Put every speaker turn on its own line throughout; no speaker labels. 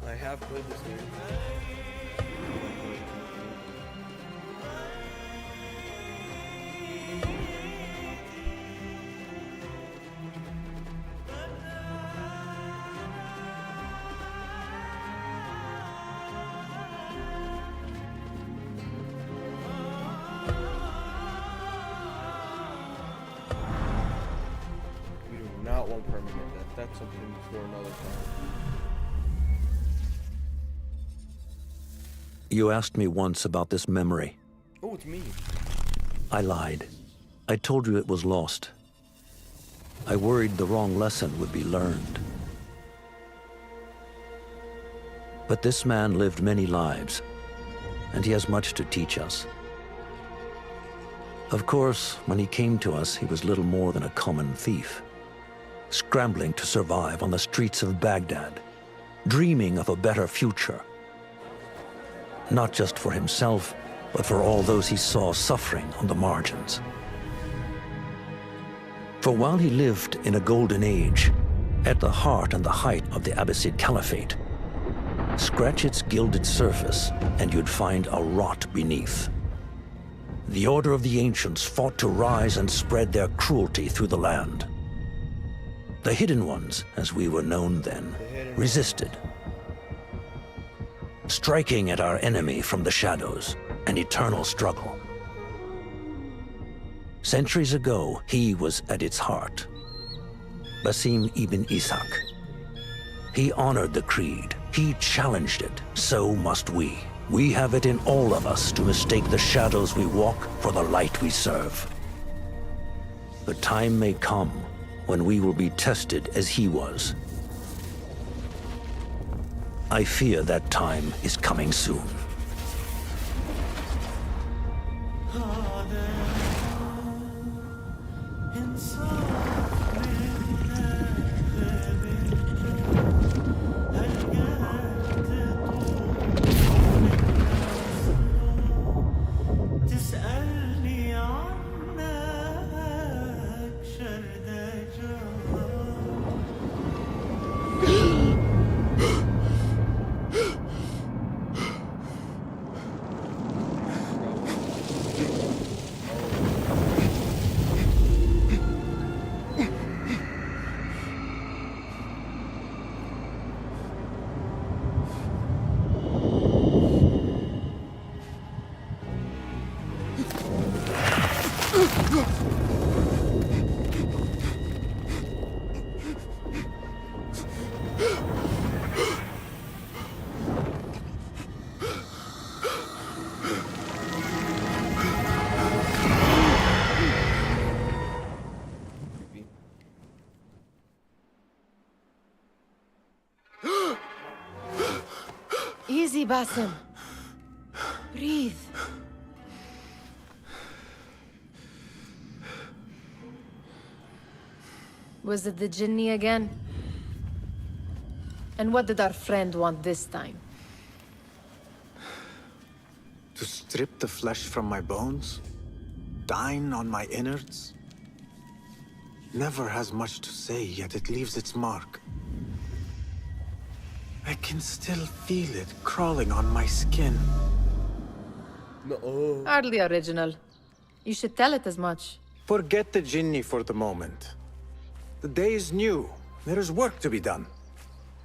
I have played this game. We do not want permanent death. That's something for another time.
You asked me once about this memory.
Oh, it's me.
I lied. I told you it was lost. I worried the wrong lesson would be learned. But this man lived many lives, and he has much to teach us. Of course, when he came to us, he was little more than a common thief, scrambling to survive on the streets of Baghdad, dreaming of a better future. Not just for himself, but for all those he saw suffering on the margins. For while he lived in a golden age, at the heart and the height of the Abbasid Caliphate, scratch its gilded surface and you'd find a rot beneath. The Order of the Ancients fought to rise and spread their cruelty through the land. The Hidden Ones, as we were known then, resisted, striking at our enemy from the shadows, an eternal struggle. Centuries ago, he was at its heart, Basim ibn Ishaq. He honored the creed, he challenged it, so must we. We have it in all of us to mistake the shadows we walk for the light we serve. The time may come when we will be tested as he was. I fear that time is coming soon.
Easy, Basim. Breathe. Was it the Jinni again? And what did our friend want this time?
To strip the flesh from my bones? Dine on my innards? Never has much to say, yet it leaves its mark. I can still feel it crawling on my skin.
No.
Hardly original. You should tell it as much.
Forget the Jinni for the moment. The day is new. There is work to be done.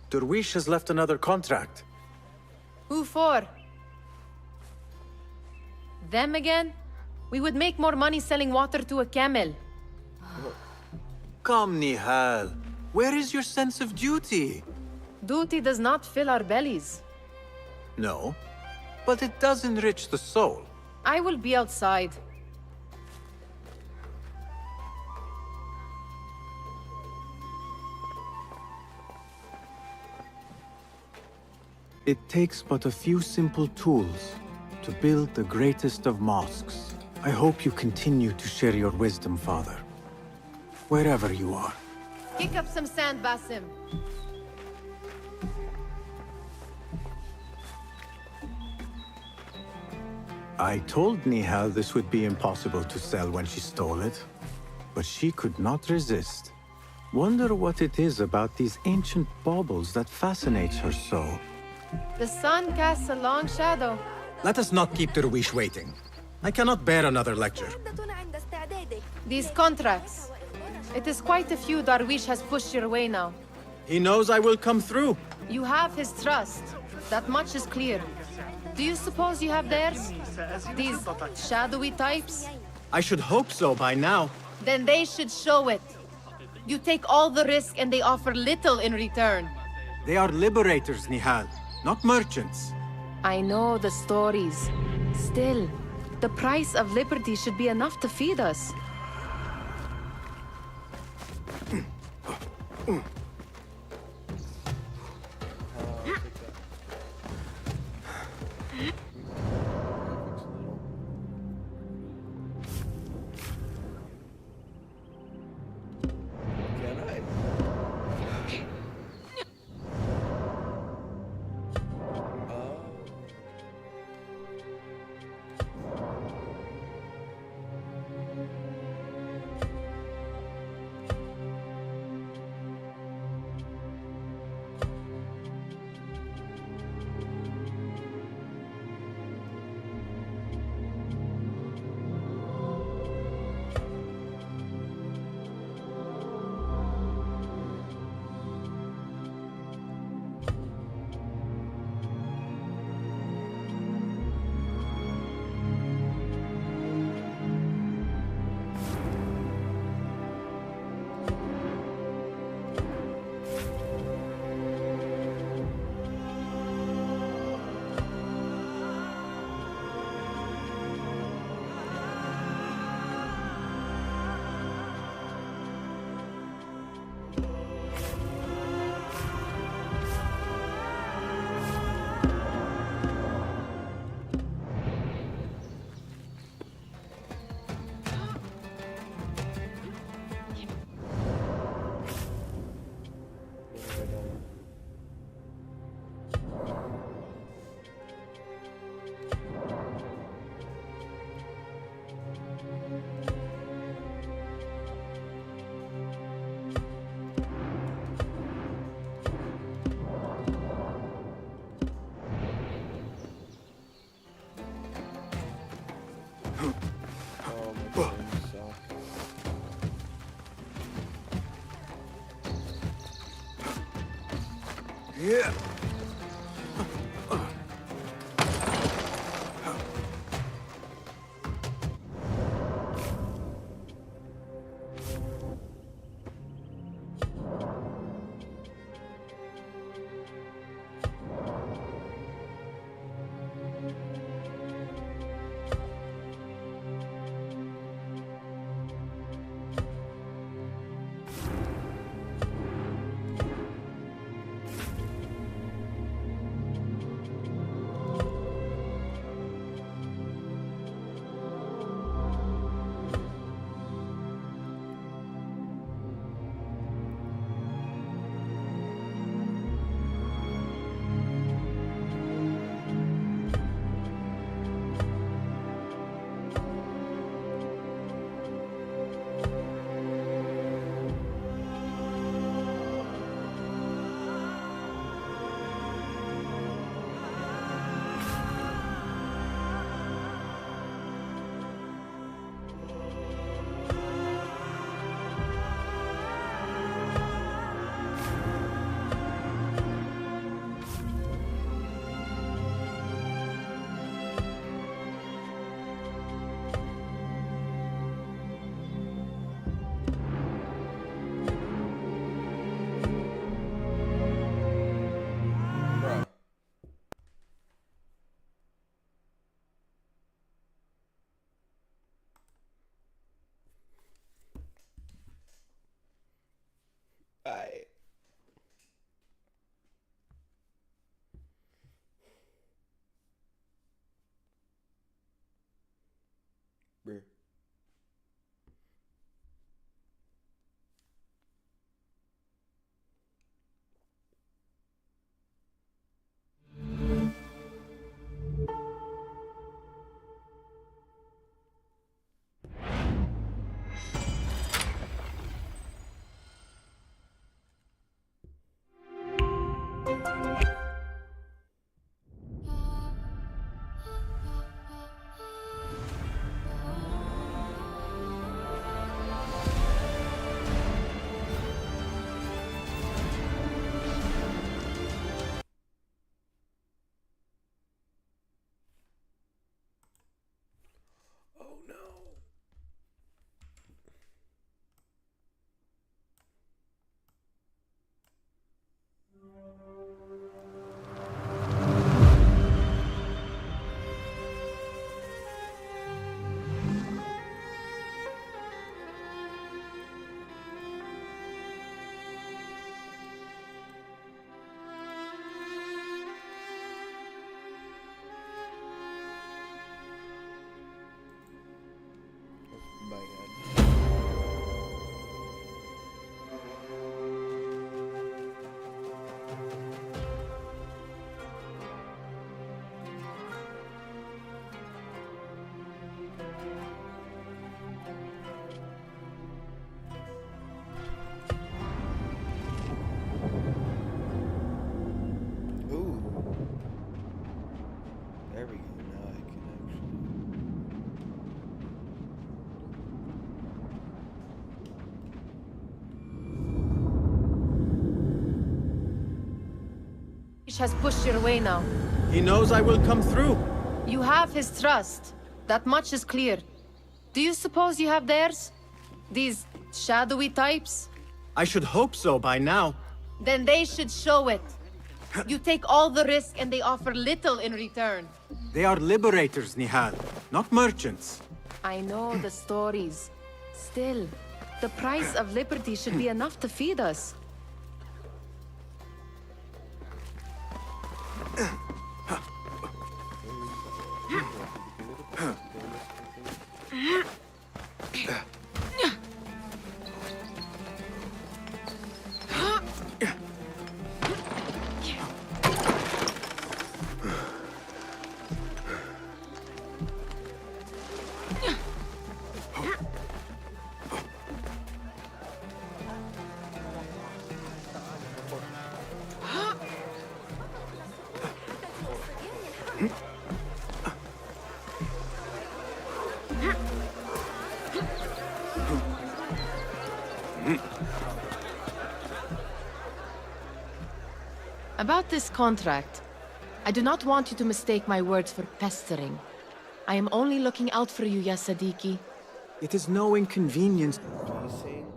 Derwish has left another contract.
Who for? Them again? We would make more money selling water to a camel.
Come, Nihal. Where is your sense of duty?
Duty does not fill our bellies.
No, but it does enrich the soul.
I will be outside.
It takes but a few simple tools to build the greatest of mosques. I hope you continue to share your wisdom, Father. Wherever you are.
Kick up some sand, Basim.
I told Nihal this would be impossible to sell when she stole it, but she could not resist. Wonder what it is about these ancient baubles that fascinates her so.
The sun casts a long shadow.
Let us not keep Darwish waiting. I cannot bear another lecture.
These contracts. It is quite a few Darwish has pushed your way now.
He knows I will come through.
You have his trust. That much is clear. Do you suppose you have theirs? These shadowy types?
I should hope so by now.
Then they should show it. You take all the risk and they offer little in return.
They are liberators, Nihal, not merchants.
I know the stories. Still, the price of liberty should be enough to feed us.
Yeah.
has pushed your way now.
He knows I will come through.
You have his trust. That much is clear. Do you suppose you have theirs? These shadowy types?
I should hope so by now.
Then they should show it. You take all the risk and they offer little in return.
They are liberators, Nihal, not merchants.
I know the stories. Still, the price of liberty should be enough to feed us. About this contract, I do not want you to mistake my words for pestering. I am only looking out for you, ya Sadiki.
It is no inconvenience.
Do you think?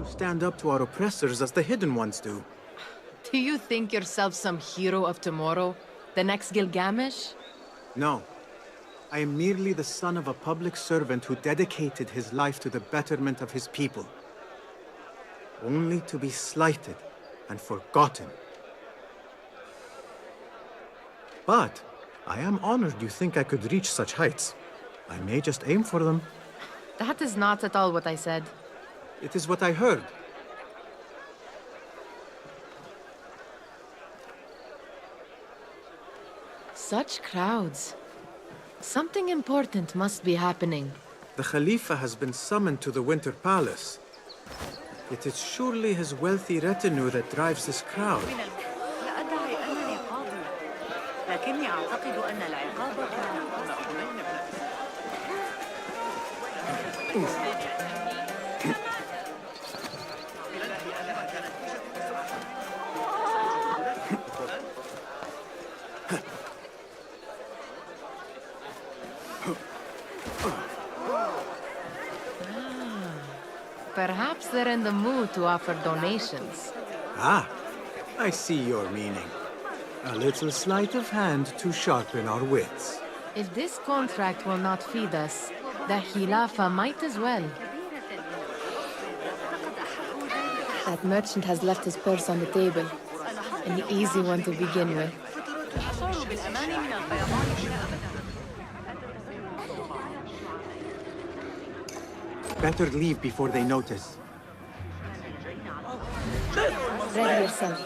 Stand up to our oppressors as the hidden ones do.
Do you think yourself some hero of tomorrow? The next Gilgamesh?
No. I am merely the son of a public servant who dedicated his life to the betterment of his people. Only to be slighted and forgotten. But I am honored you think I could reach such heights. I may just aim for them.
That is not at all what I said.
It is what I heard.
Such crowds. Something important must be happening.
The Khalifa has been summoned to the Winter Palace. It is surely his wealthy retinue that drives this crowd.
لا أدعي أنني قاضي، لكني أعتقد أن العقاب كان
Perhaps they're in the mood to offer donations.
Ah, I see your meaning. A little sleight of hand to sharpen our wits.
If this contract will not feed us, the Khilafah might as well. That merchant has left his purse on the table. An easy one to begin with.
Better leave before they notice.
Ready yourself.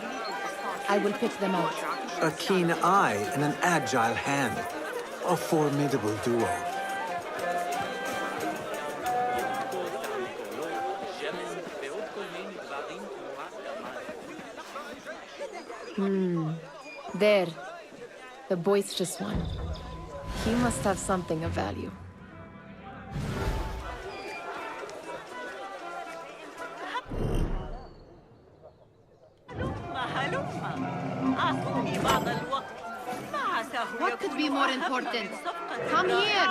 I will pick them out.
A keen eye and an agile hand. A formidable duo.
There. The boisterous one. He must have something of value.
هلم أعطوني بعض
be more important. Come here.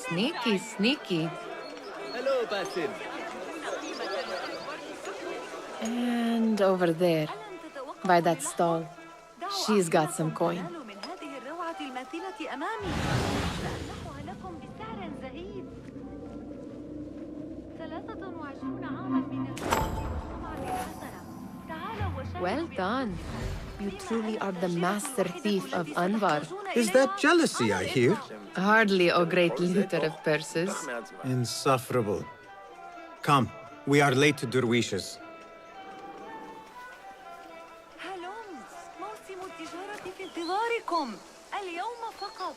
Sneaky, sneaky.
Hello, Basim.
And over there, by that stall, she's got some coin. Well done. You truly are the master thief of Anvar.
Is that jealousy I hear?
Hardly a great looter of purses.
Insufferable. Come, we are late to Derwishes.
موسم التجارة في انتظاركم اليوم فقط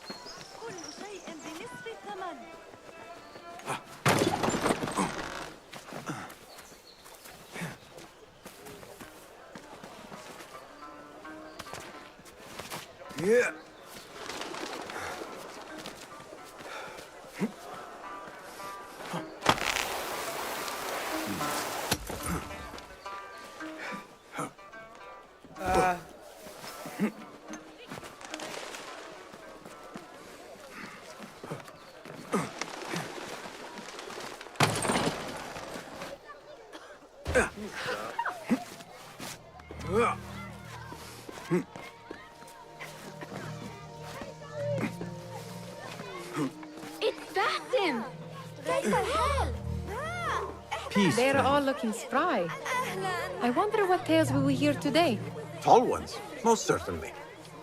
كل شيء بنصف الثمن
Yeah.
It's Basim!
Peace.
They're
friend.
all looking spry. I wonder what tales we will hear today.
Tall ones, most certainly.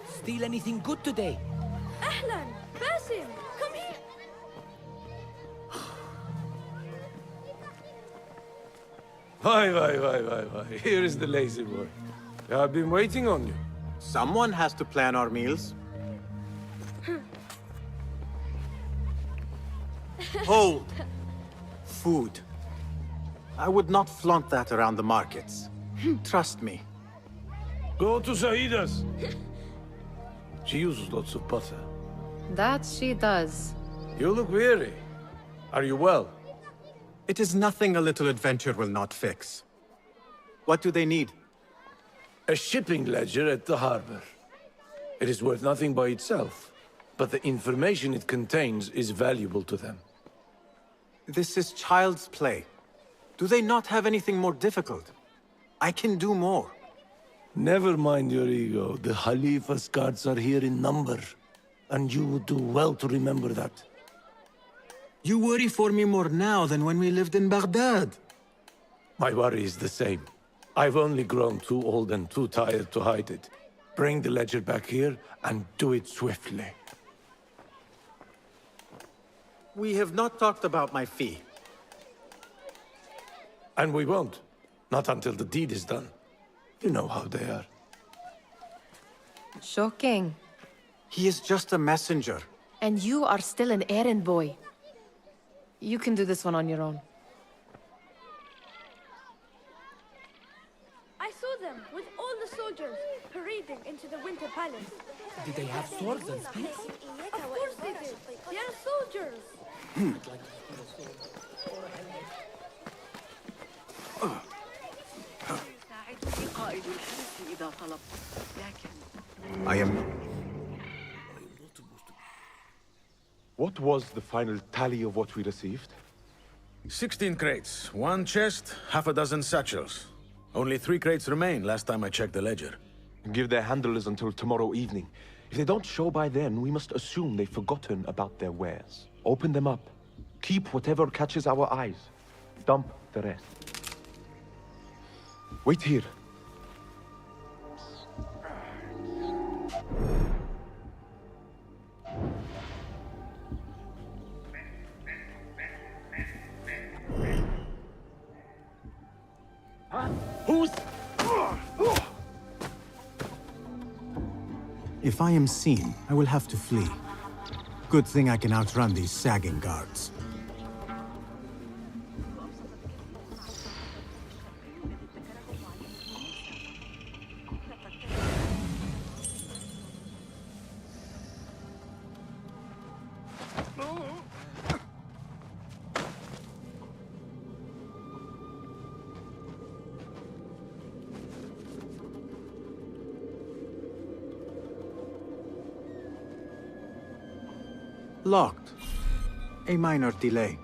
Steal anything good today?
أهلاً باسم come here
Why. Here is the lazy boy. I've been waiting on you.
Someone has to plan our meals. Hold. Food. I would not flaunt that around the markets. Trust me.
Go to Saida's. She uses lots of butter.
That she does.
You look weary. Are you well?
It is nothing a little adventure will not fix. What do they need?
A shipping ledger at the harbor. It is worth nothing by itself, but the information it contains is valuable to them.
This is child's play. Do they not have anything more difficult? I can do more.
Never mind your ego. The Khalifa's guards are here in number, and you would do well to remember that.
You worry for me more now than when we lived in Baghdad.
My worry is the same. I've only grown too old and too tired to hide it. Bring the ledger back here, and do it swiftly.
We have not talked about my fee.
And we won't. Not until the deed is done. You know how they are.
Shocking.
He is just a messenger.
And you are still an errand boy. You can do this one on your own.
I saw them with all the soldiers parading into the Winter Palace.
Did they have swords and spears?
Of course they did. They are soldiers.
يساعدني قائد الحرس إذا طلبت لكن
I am...
What was the final tally of what we received?
16 crates, 1 chest, half a dozen satchels. Only 3 crates remain last time I checked the ledger.
Give their handlers until tomorrow evening. If they don't show by then, we must assume they've forgotten about their wares. Open them up. Keep whatever catches our eyes. Dump the rest. Wait here.
Who's...
If I am seen, I will have to flee. Good thing I can outrun these sagging guards. locked. A minor delay.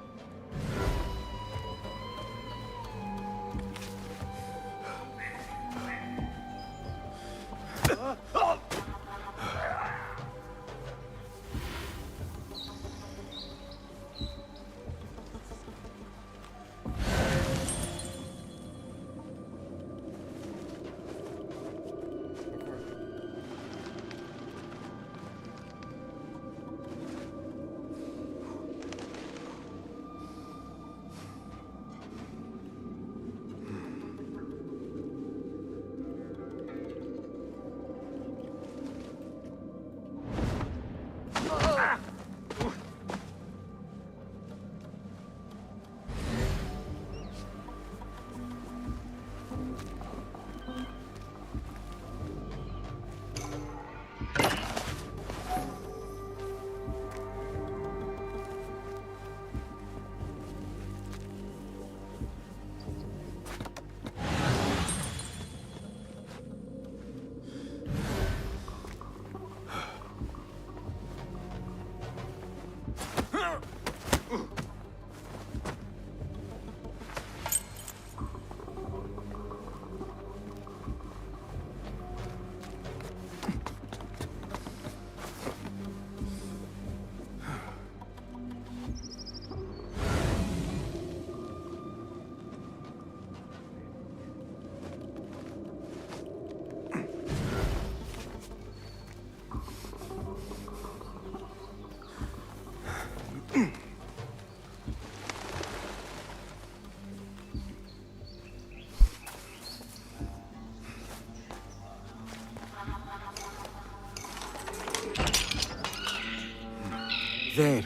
There.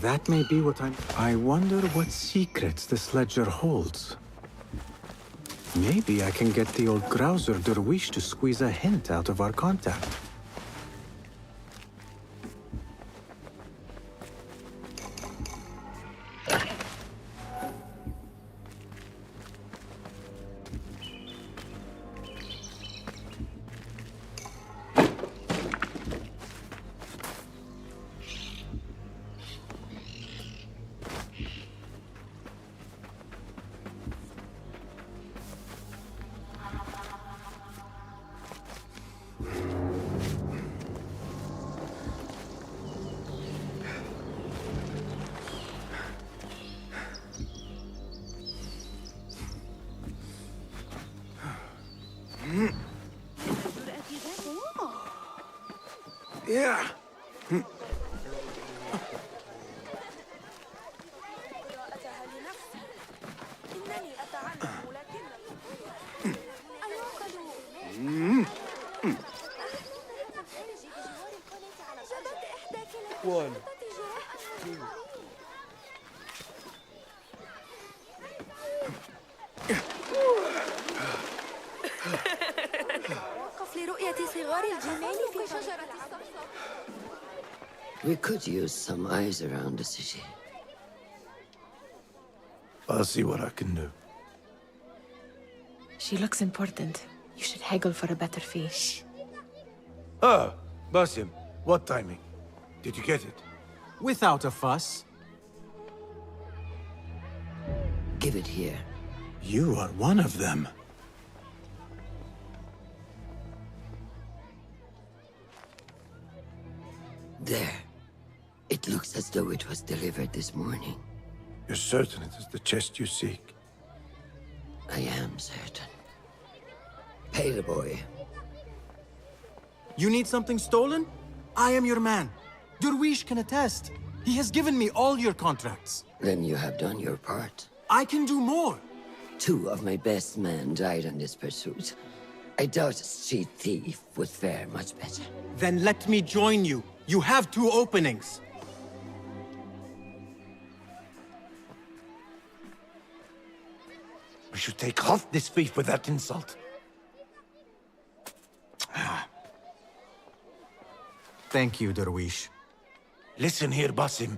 That may be what I wonder what secrets this ledger holds. Maybe I can get the old grouser Derwish to squeeze a hint out of our contact. Yeah.
One, two.
وقف لرؤية صغار الجمال في شجرة الصفصف.
We could use some eyes around the city.
I'll see what I can do.
She looks important. You should haggle for a better fee.
Ah, Basim, what timing? Did you get it?
Without a fuss.
Give it here.
You are one of them.
There. It looks as though it was delivered this morning.
You're certain it is the chest you seek?
I am certain. Pay the boy.
You need something stolen? I am your man. Derwish can attest. He has given me all your contracts.
Then you have done your part.
I can do more.
2 of my best men died in this pursuit. I doubt a street thief would fare much better.
Then let me join you. You have 2 openings.
We should take off this thief with that insult.
Thank you, Derwish.
Listen here, Basim.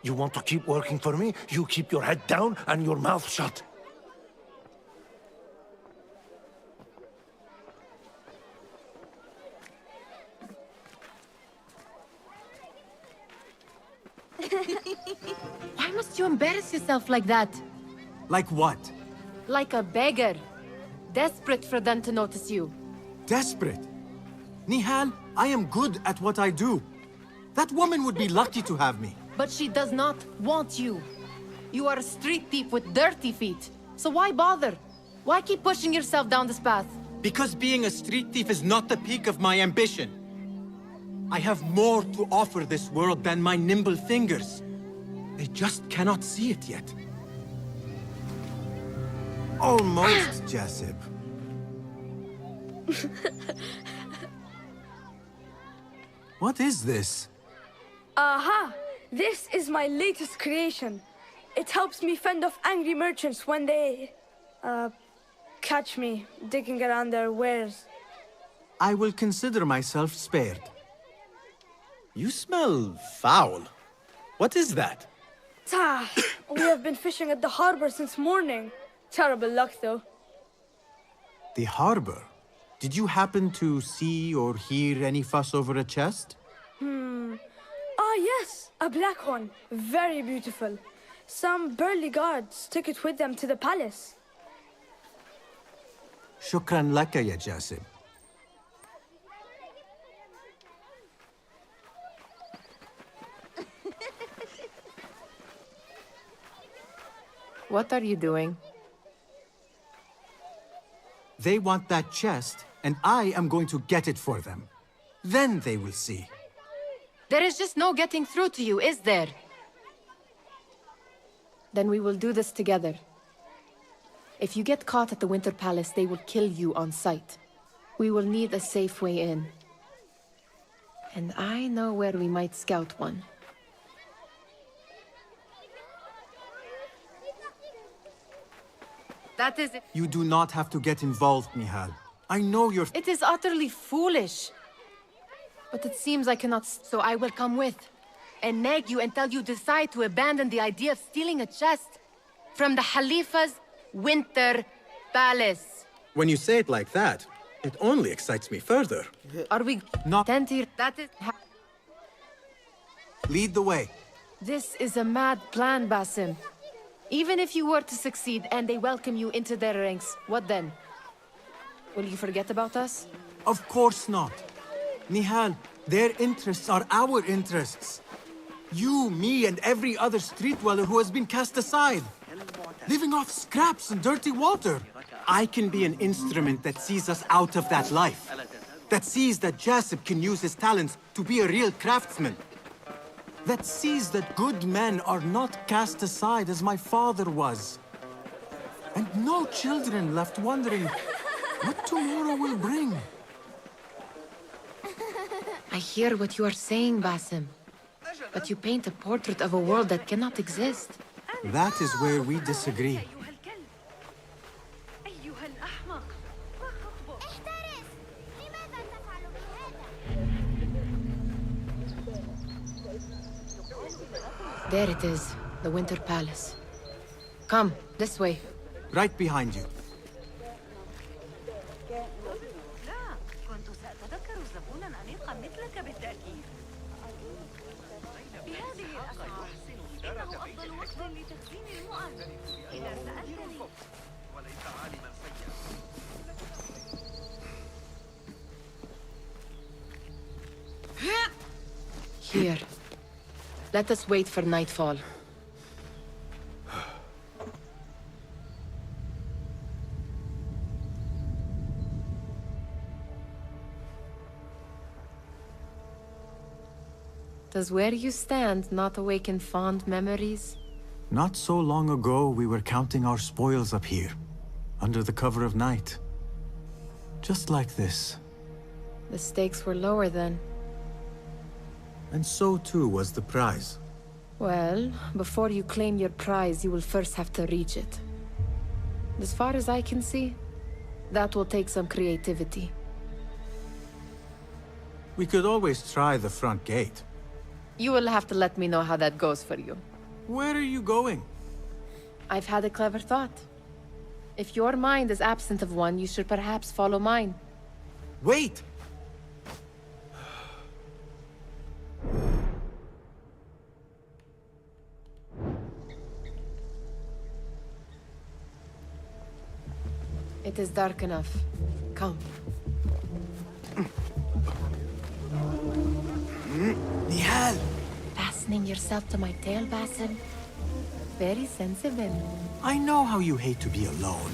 You want to keep working for me? You keep your head down and your mouth shut.
must you embarrass yourself like that?
Like what?
Like a beggar. Desperate for them to notice you.
Desperate? Nihal, I am good at what I do. That woman would be lucky to have me.
But she does not want you. You are a street thief with dirty feet. So why bother? Why keep pushing yourself down this path?
Because being a street thief is not the peak of my ambition. I have more to offer this world than my nimble fingers. They just cannot see it yet. Almost, Jasib. What is this?
Aha! This is my latest creation. It helps me fend off angry merchants when they... catch me digging around their wares.
I will consider myself spared. You smell foul. What is that?
Tah! We have been fishing at the harbor since morning. Terrible luck, though.
The harbor? Did you happen to see or hear any fuss over a chest?
Ah, yes! A black one. Very beautiful. Some burly guards took it with them to the palace.
Shukran laka, ya Jasib.
What are you doing?
They want that chest, and I am going to get it for them. Then they will see.
There is just no getting through to you, is there? Then we will do this together. If you get caught at the Winter Palace, they will kill you on sight. We will need a safe way in. And I know where we might scout one. That is it.
You do not have to get involved, Nihal. I know you're...
It is utterly foolish. But it seems I cannot, so I will come with. And nag you until you decide to abandon the idea of stealing a chest from the Khalifa's Winter Palace.
When you say it like that, it only excites me further.
Are we
not...
That is...
Lead the way.
This is a mad plan, Basim. Even if you were to succeed and they welcome you into their ranks, what then? Will you forget about us?
Of course not. Nihal, their interests are our interests. You, me, and every other street dweller who has been cast aside. Living off scraps and dirty water. I can be an instrument that sees us out of that life. That sees that Jasib can use his talents to be a real craftsman. That sees that good men are not cast aside as my father was. And no children left wondering what tomorrow will bring.
I hear what you are saying, Basim. But you paint a portrait of a world that cannot exist.
That is where we disagree.
There it is, the Winter Palace. Come, this way.
Right behind you.
Here. Let us wait for nightfall. Does where you stand not awaken fond memories?
Not so long ago, we were counting our spoils up here, under the cover of night. Just like this.
The stakes were lower then.
And so too was the prize.
Well, before you claim your prize, you will first have to reach it. As far as I can see, that will take some creativity.
We could always try the front gate.
You will have to let me know how that goes for you.
Where are you going?
I've had a clever thought. If your mind is absent of one, you should perhaps follow mine.
Wait!
It is dark enough. Come.
Nihal!
Fastening yourself to my tail, Basim? Very sensible.
I know how you hate to be alone.